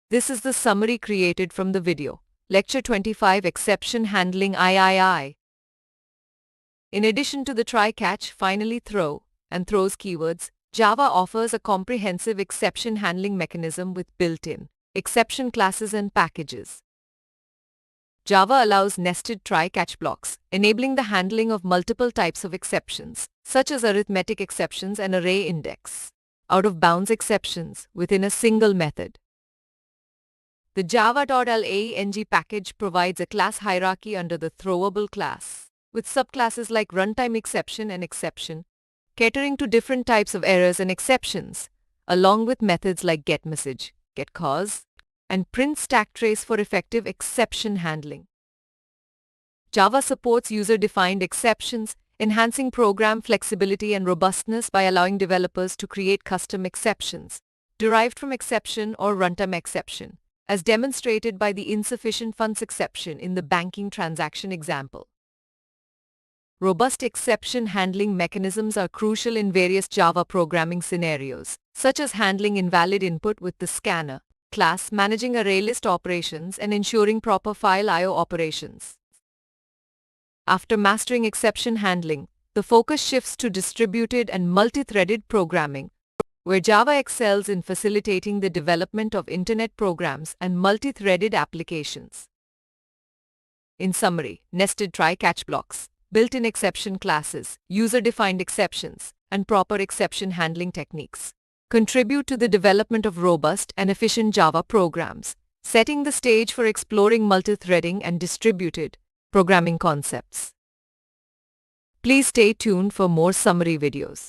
This is the summary created from the video. Lecture 25 Exception Handling III. In addition to the try, catch, finally throw, and throws keywords, Java offers a comprehensive exception handling mechanism with built-in exception classes and packages. Java allows nested try-catch blocks, enabling the handling of multiple types of exceptions, such as arithmetic exceptions and array index, out-of-bounds exceptions within a single method. The java.lang package provides a class hierarchy under the throwable class, with subclasses like runtime exception and exception, catering to different types of errors and exceptions, along with methods like getMessage, getCause, and print stack trace for effective exception handling. Java supports user-defined exceptions, enhancing program flexibility and robustness by allowing developers to create custom exceptions derived from exception or runtime exception, as demonstrated by the insufficient funds exception in the banking transaction example. Robust exception handling mechanisms are crucial in various Java programming scenarios, such as handling invalid input with the scanner class, managing ArrayList operations, and ensuring proper file I/O operations. After mastering exception handling, the focus shifts to distributed and multi-threaded programming, where Java excels in facilitating the development of Internet programs and multi-threaded applications. In summary, nested try-catch blocks, built-in exception classes, user-defined exceptions, and proper exception handling techniques contribute to the development of robust and efficient Java programs, setting the stage for exploring multi-threading and distributed programming concepts. Please stay tuned for more summary videos.